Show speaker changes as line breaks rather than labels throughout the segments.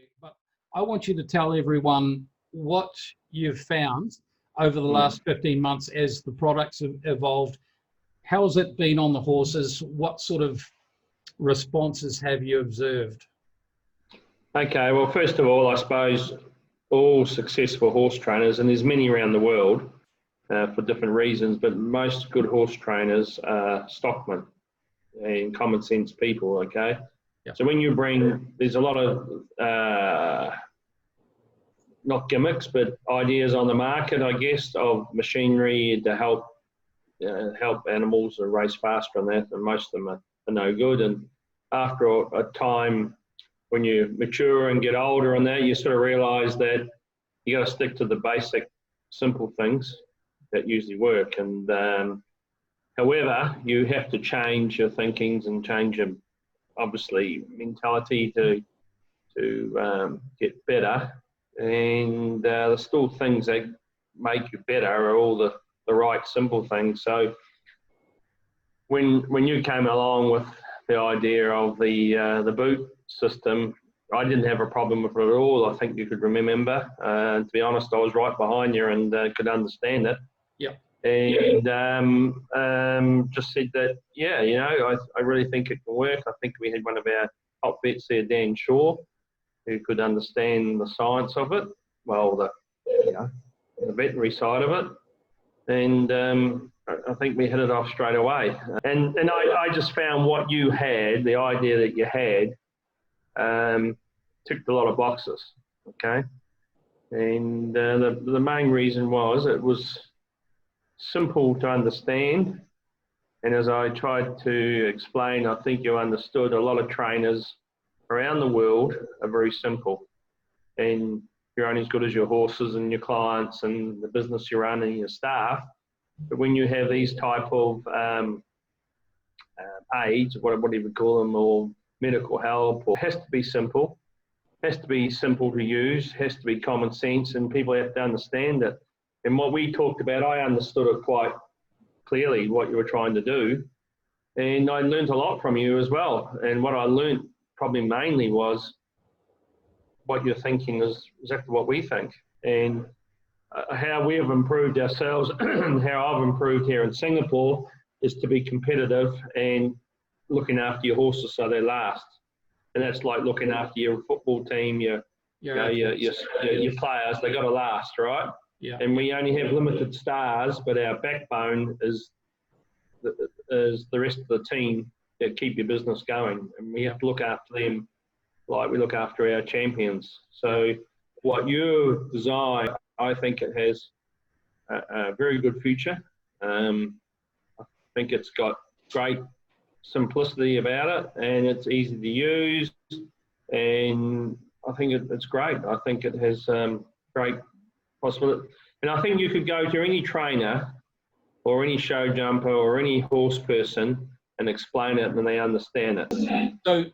subject, but I want you to tell everyone what you've found over the last 15 months as the products have evolved. How has it been on the horses? What sort of responses have you observed?
Okay, well, first of all, I suppose all successful horse trainers, and there's many around the world for different reasons, but most good horse trainers are stockmen and common sense people, okay? Yep. So when you bring, there's a lot of, not gimmicks, but ideas on the market, I guess, of machinery to help animals to race faster and that, and most of them are no good. And after a time, when you mature and get older and that, you sort of realise that you got to stick to the basic, simple things that usually work. And however, you have to change your thinkings and change your, obviously, mentality to get better. And there's still things that make you better are all the right simple things. So when you came along with the idea of the boot system, I didn't have a problem with it at all. I think you could remember. To be honest, I was right behind you and could understand it.
Yeah.
And just said that, yeah, you know, I really think it can work. I think we had one of our top vets there, Dan Shaw, who could understand the science of it, well, the veterinary side of it. And I think we hit it off straight away. And I just found what you had, the idea that you had, ticked a lot of boxes, okay? And the main reason was it was simple to understand. And as I tried to explain, I think you understood a lot of trainers around the world are very simple. And you're only as good as your horses and your clients and the business you run and your staff. But when you have these type of aids, what do you call them, or medical help, it has to be simple. It has to be simple to use, has to be common sense, and people have to understand it. And what we talked about, I understood it quite clearly, what you were trying to do. And I learned a lot from you as well. And what I learned probably mainly was what you're thinking is exactly what we think. And how we have improved ourselves and how I've improved here in Singapore is to be competitive and looking after your horses so they last. And that's like looking after your football team, your players, they got to last, right?
Yeah.
And we only have limited stars, but our backbone is the rest of the team that keep your business going. And we have to look after them like we look after our champions. So what you design, I think it has a very good future. I think it's got great simplicity about it, and it's easy to use, and I think it's great. I think it has great possibility. And I think you could go to any trainer or any show jumper or any horse person and explain it and they understand it.
So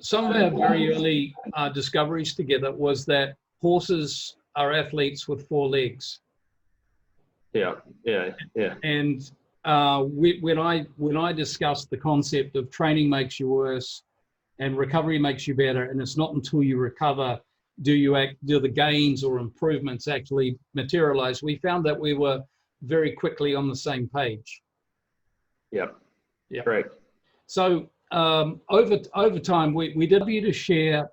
some of our very early discoveries together was that horses are athletes with 4 legs.
Yeah.
And when I discussed the concept of training makes you worse and recovery makes you better, and it's not until you recover do the gains or improvements actually materialize, we found that we were very quickly on the same page.
Yep.
Yeah.
Correct.
So over time, we did want you to share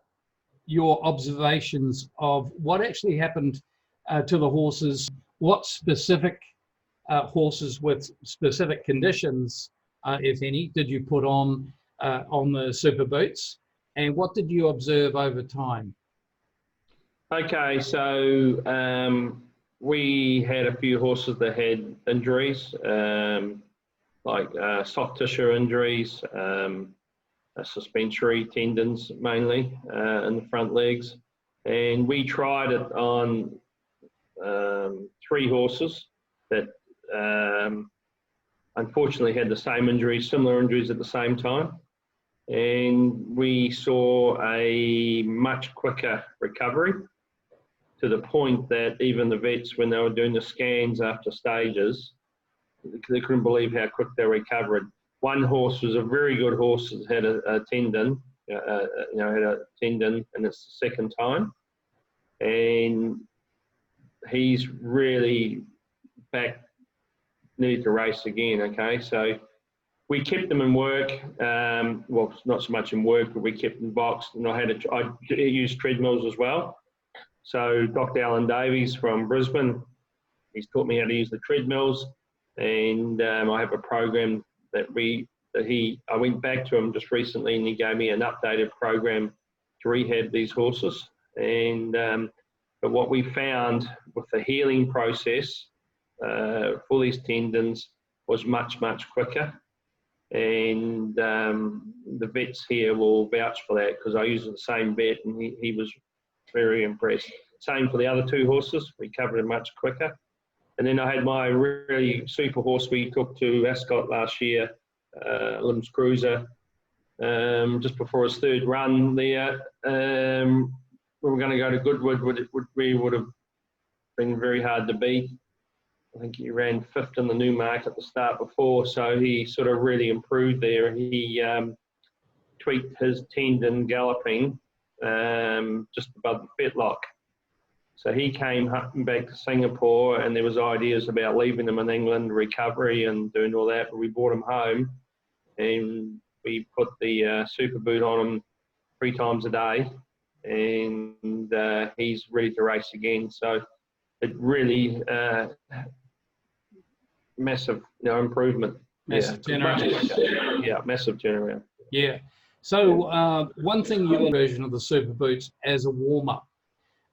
your observations of what actually happened to the horses, what specific horses with specific conditions, if any, did you put on the super boots, and what did you observe over time?
Okay, so we had a few horses that had injuries, like soft tissue injuries, suspensory tendons mainly in the front legs. And we tried it on 3 horses that unfortunately had the same injuries, similar injuries at the same time. And we saw a much quicker recovery, to the point that even the vets, when they were doing the scans after stages, they couldn't believe how quick they recovered. One horse was a very good horse that had a tendon, had a tendon, and it's the second time, and he's really back, needed to race again. Okay, so we kept them in work. Well, not so much in work, but we kept them boxed, and I used treadmills as well. So Dr. Alan Davies from Brisbane, he's taught me how to use the treadmills, and I have a program that I went back to him just recently, and he gave me an updated program to rehab these horses. And but what we found with the healing process for these tendons was much quicker, and the vets here will vouch for that, because I used the same vet, and he was very impressed. Same for the other two horses, recovered much quicker. And then I had my really super horse we took to Ascot last year, Limbs Cruiser, just before his third run there. We were going to go to Goodwood, we would have been very hard to beat. I think he ran 5th in the Newmarket at the start before, so he sort of really improved there. He tweaked his tendon galloping just above the fetlock. So he came back to Singapore, and there was ideas about leaving him in England, recovery and doing all that, but we brought him home, and we put the super boot on him 3 times a day, and he's ready to race again. So it really massive improvement.
Massive turnaround.
Yeah, massive turnaround.
Yeah. So one thing, your version of the super boots as a warm-up,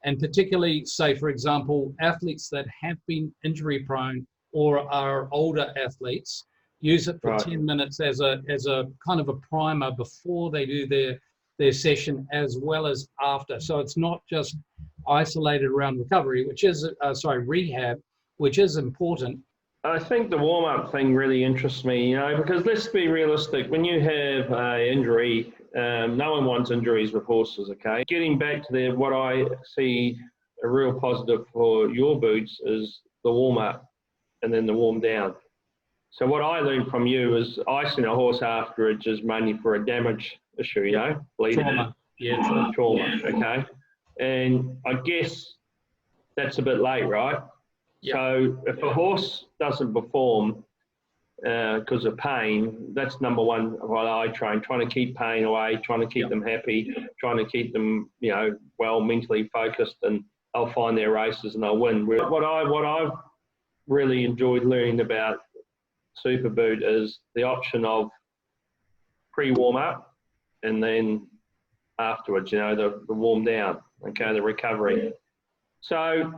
and particularly, say, for example, athletes that have been injury prone or are older athletes, use it for 10 minutes as a kind of a primer before they do their session as well as after. So it's not just isolated around recovery, which is, rehab, which is important.
I think the warm-up thing really interests me, because let's be realistic. When you have an injury, no one wants injuries with horses, okay? Getting back to what I see a real positive for your boots is the warm-up and then the warm-down. So what I learned from you is icing a horse afterwards is mainly for a damage issue, bleeding.
Trauma. Yeah,
trauma, okay? And I guess that's a bit late, right? Yep. So if a horse doesn't perform because of pain, that's number one what I train, trying to keep pain away, trying to keep them happy, trying to keep them, well, mentally focused, and they'll find their races and they'll win. What I've really enjoyed learning about Super Boot is the option of pre-warm-up and then afterwards, the warm down, okay, the recovery. So,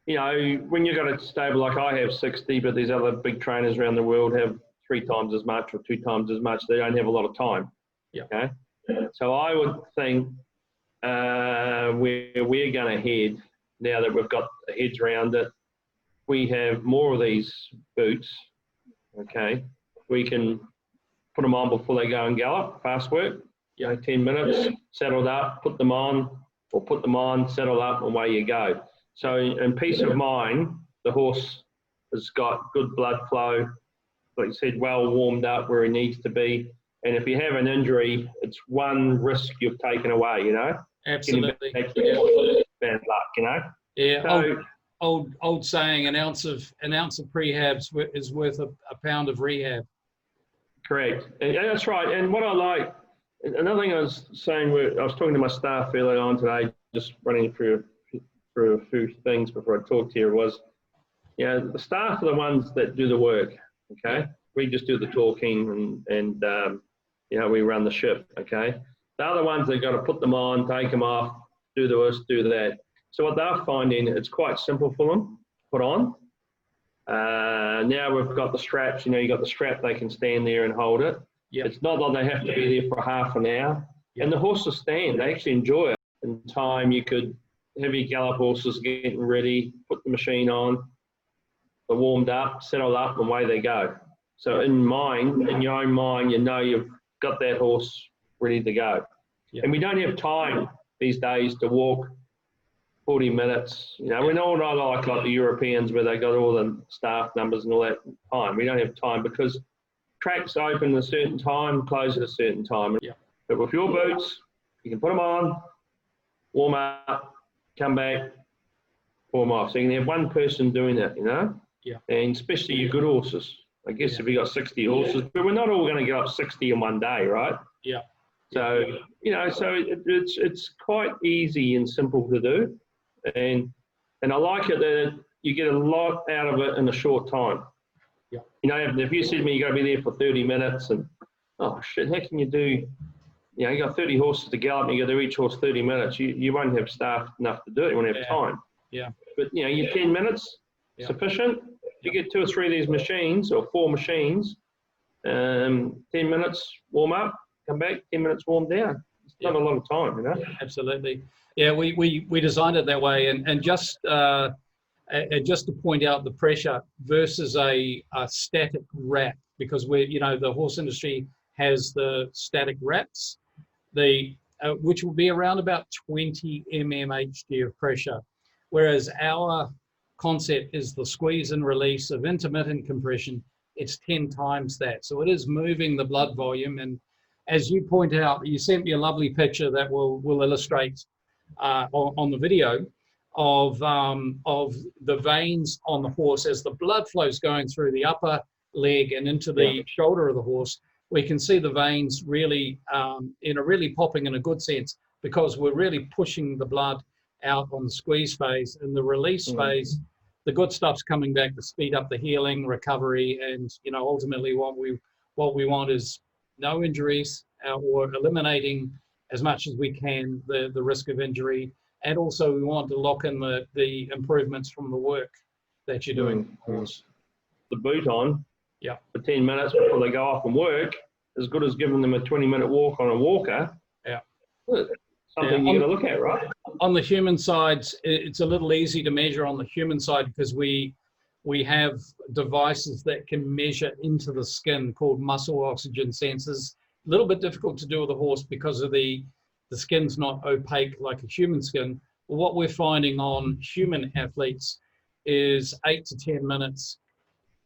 when you've got a stable like I have 60, but these other big trainers around the world have 3 times as much or 2 times as much, they don't have a lot of time.
Yeah.
Okay. So I would think where we're going to head, now that we've got the heads around it, we have more of these boots. Okay. We can put them on before they go and gallop, fast work. 10 minutes, settled up, put them on, settle up, and away you go. So in peace of mind, the horse has got good blood flow, like you said, well warmed up where he needs to be. And if you have an injury, it's one risk you've taken away,
Absolutely.
Bad luck,
Yeah.
So,
old saying, an ounce of prehab is worth a pound of rehab.
Correct. And that's right. And what I like, another thing I was saying, I was talking to my staff earlier on today, just running through a few things before I talked here, was, the staff are the ones that do the work, okay? We just do the talking and we run the ship, okay? They're the ones that got to put them on, take them off, do this, do that. So what they're finding, it's quite simple for them to put on. Now we've got the straps, you've got the strap, they can stand there and hold it. Yep. It's not like they have to be there for half an hour. Yep. And the horses stand, they actually enjoy it. In time, you could have your gallop horses getting ready, put the machine on, they're warmed up, settled up, and away they go. So in your own mind, you've got that horse ready to go. Yep. And we don't have time these days to walk 40 minutes. We're not like the Europeans where they got all the staff numbers and all that time. We don't have time because tracks open at a certain time, close at a certain time. Yeah. But with your boots, you can put them on, warm up, come back, warm off. So you can have one person doing that, you know?
Yeah.
And especially your good horses. I guess if you got 60 horses, but we're not all going to get up 60 in one day, right?
Yeah.
So, you know, so it's quite easy and simple to do. And I like it that you get a lot out of it in a short time.
Yeah.
You know, if you said to me, you got to be there for 30 minutes and, oh shit, how can you do, you know, you got 30 horses to gallop and you got to do each horse 30 minutes. You won't have staff enough to do it. You won't have time.
Yeah.
But, you know, your 10 minutes, sufficient. You get 2 or 3 of these machines or 4 machines, 10 minutes, warm up, come back, 10 minutes, warm down. It's not a lot of time, you know?
Absolutely. Yeah, we designed it that way. And just to point out the pressure versus a static wrap, because you know, the horse industry has the static wraps, which will be around about 20 mmHg of pressure, whereas our concept is the squeeze and release of intermittent compression. It's 10 times that. So it is moving the blood volume. And as you point out, you sent me a lovely picture that will illustrate on the video of the veins on the horse as the blood flows going through the upper leg and into the shoulder of the horse. We can see the veins really, really popping in a good sense, because we're really pushing the blood out on the squeeze phase. And the release phase, the good stuff's coming back to speed up the healing, recovery, and, you know, ultimately what we want is no injuries, or eliminating as much as we can the risk of injury. And also we want to lock in the improvements from the work that you're doing.
The boot on for 10 minutes before they go off and work, as good as giving them a 20-minute walk on a walker. Something you got to look at, right?
On the human side, it's a little easy to measure on the human side, because we have devices that can measure into the skin called muscle oxygen sensors. A little bit difficult to do with a horse because of the skin's not opaque like a human skin. But what we're finding on human athletes is 8 to 10 minutes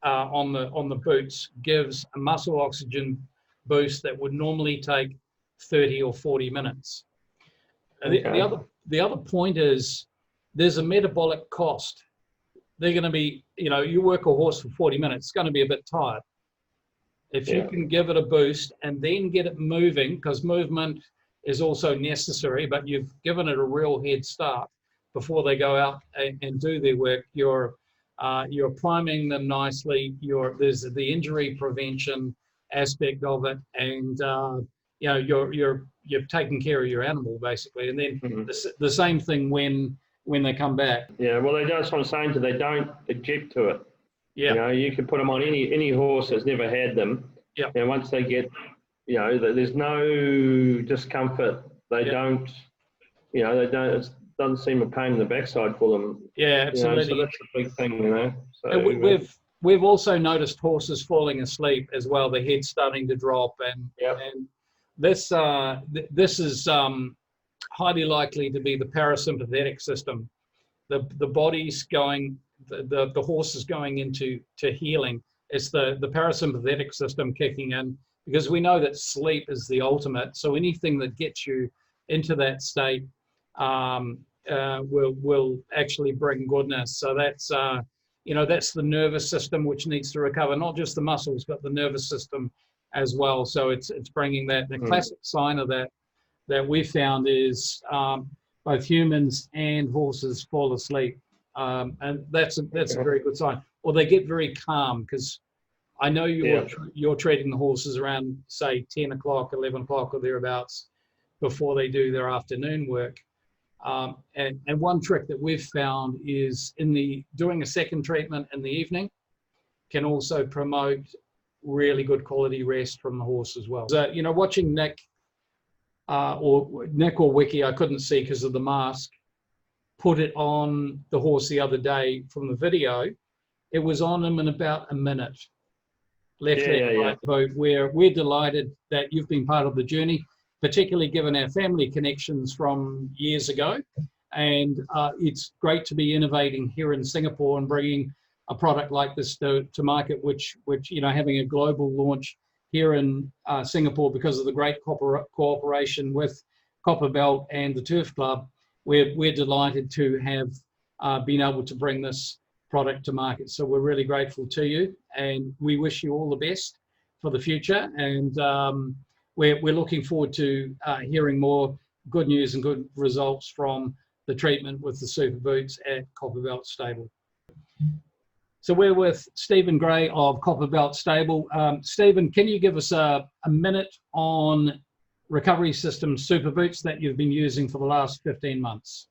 on the boots gives a muscle oxygen boost that would normally take 30 or 40 minutes. The other point is there's a metabolic cost. They're going to be, you know, you work a horse for 40 minutes, it's going to be a bit tired. If you can give it a boost and then get it moving, because movement is also necessary, but you've given it a real head start before they go out and do their work. You're priming them nicely. There's the injury prevention aspect of it, and you know, you're taking care of your animal basically. And then the same thing when they come back.
Yeah, well, that's what I'm saying to. They don't eject to it.
Yeah,
you know, you can put them on any horse that's never had them.
Yeah,
and once they get, you know, there's no discomfort. They don't, you know, it doesn't seem a pain in the backside for them.
Yeah, absolutely.
You know, so that's the big thing, you know. So
we've also noticed horses falling asleep as well. The head's starting to drop, and this is highly likely to be the parasympathetic system. The body's going, the horse is going into healing. It's the parasympathetic system kicking in, because we know that sleep is the ultimate. So anything that gets you into that state will actually bring goodness. So that's you know, that's the nervous system which needs to recover, not just the muscles, but the nervous system as well. So it's bringing that. The classic sign of that we found is both humans and horses fall asleep, and that's a very good sign. Or they get very calm, because I know you're treating the horses around, say, 10 o'clock, 11 o'clock or thereabouts before they do their afternoon work. And one trick that we've found is doing a second treatment in the evening can also promote really good quality rest from the horse as well. So, you know, watching Nick or Wiki, I couldn't see because of the mask, put it on the horse the other day from the video. It was on him in about a minute. Left right vote. We're delighted that you've been part of the journey, particularly given our family connections from years ago. And it's great to be innovating here in Singapore and bringing a product like this to market, which you know, having a global launch here in Singapore, because of the great cooperation with Copperbelt and the Turf Club, we're delighted to have been able to bring this product to market. So we're really grateful to you, and we wish you all the best for the future. And we're looking forward to hearing more good news and good results from the treatment with the super boots at Copperbelt Stable. So we're with Stephen Gray of Copperbelt Stable. Stephen, can you give us a minute on Recovery System super boots that you've been using for the last 15 months?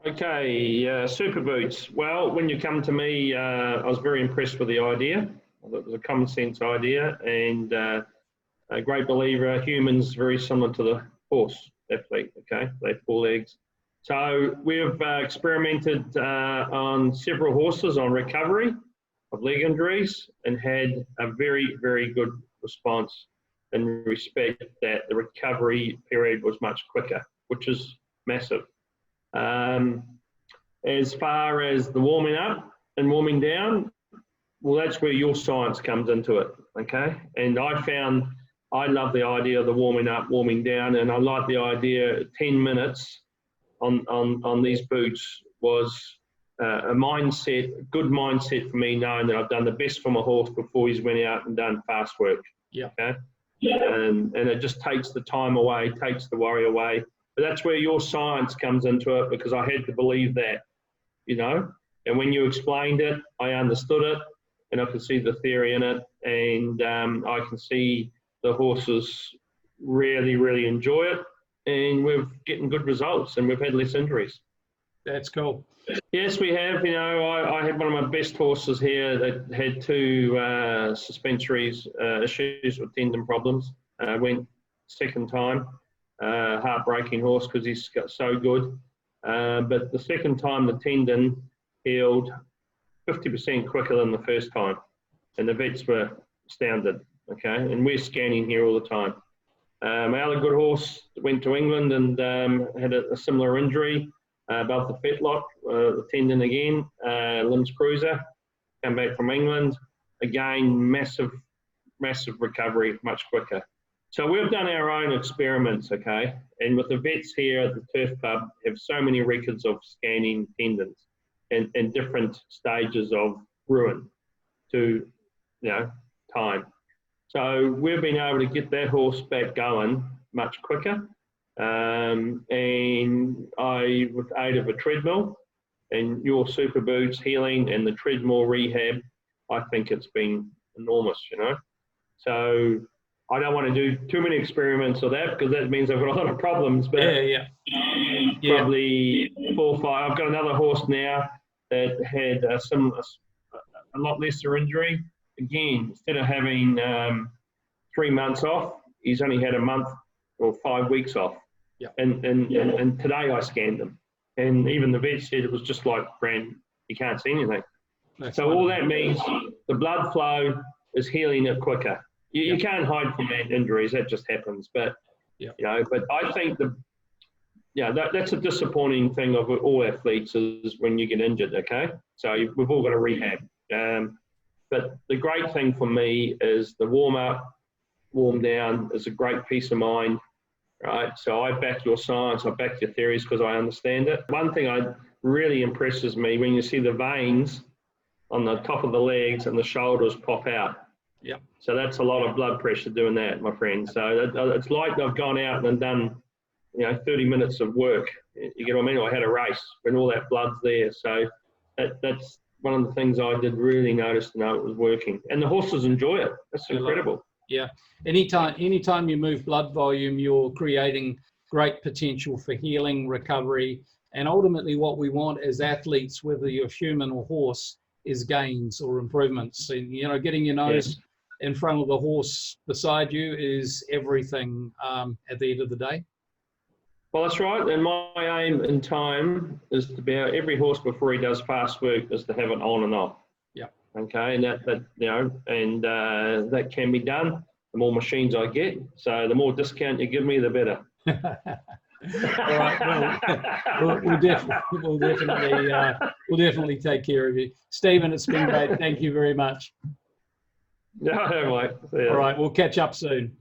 Okay, super boots. Well, when you come to me, I was very impressed with the idea. I thought it was a common sense idea, and a great believer, humans very similar to the horse athlete, okay? They have 4 legs. So we've experimented on several horses on recovery of leg injuries and had a very, very good response in respect that the recovery period was much quicker, which is massive. As far as the warming up and warming down, well, that's where your science comes into it, okay? And I love the idea of the warming up, warming down, and I like the idea 10 minutes on these boots was a good mindset for me, knowing that I've done the best for my horse before he's went out and done fast work.
Yeah.
Okay. And it just takes the time away, takes the worry away. But that's where your science comes into it, because I had to believe that, you know. And when you explained it, I understood it, and I could see the theory in it, and I can see the horses really, really enjoy it. And we're getting good results, and we've had less injuries.
That's cool.
Yes, we have. You know, I had one of my best horses here that had 2 suspensory issues with tendon problems. Went second time, heartbreaking horse because he's got so good. But the second time, the tendon healed 50% quicker than the first time, and the vets were astounded. Okay, and we're scanning here all the time. My other good horse went to England and had a similar injury above the fetlock, the tendon again, limbs cruiser, come back from England, again, massive recovery, much quicker. So we've done our own experiments, okay, and with the vets here at the Turf Club have so many records of scanning tendons and different stages of ruin to, you know, time. So we've been able to get that horse back going much quicker. And with aid of a treadmill and your super boots healing and the treadmill rehab, I think it's been enormous, you know. So I don't want to do too many experiments of that, because that means I've got a lot of problems. But probably 4 or 5. I've got another horse now that had a lot lesser injury. Again, instead of having 3 months off, he's only had a month or 5 weeks off.
Yeah.
And today I scanned him, and even the vet said it was just like brand. You can't see anything.
That's
so all that means the blood flow is healing it quicker. You can't hide from injuries. That just happens. But you know, but I think that's a disappointing thing of all athletes is when you get injured. Okay, so we've all got a rehab. But the great thing for me is the warm up, warm down is a great peace of mind, right? So I back your science, I back your theories because I understand it. One thing that really impresses me when you see the veins on the top of the legs and the shoulders pop out.
Yeah.
So that's a lot of blood pressure doing that, my friend. So it's like I've gone out and done, 30 minutes of work. You get what I mean? I had a race when all that blood's there. So that's one of the things I did really notice to know it was working, and the horses enjoy it. That's incredible.
Yeah. Anytime you move blood volume, you're creating great potential for healing, recovery, and ultimately what we want as athletes, whether you're human or horse, is gains or improvements. And, getting your nose in front of the horse beside you is everything at the end of the day.
Well, that's right. And my aim in time is to be every horse before he does fast work is to have it on and off.
Yeah.
Okay. And that can be done. The more machines I get, so the more discount you give me, the better.
All right. We'll definitely take care of you, Stephen. It's been great. Thank you very much.
Yeah, mate. Yeah.
All right, we'll catch up soon.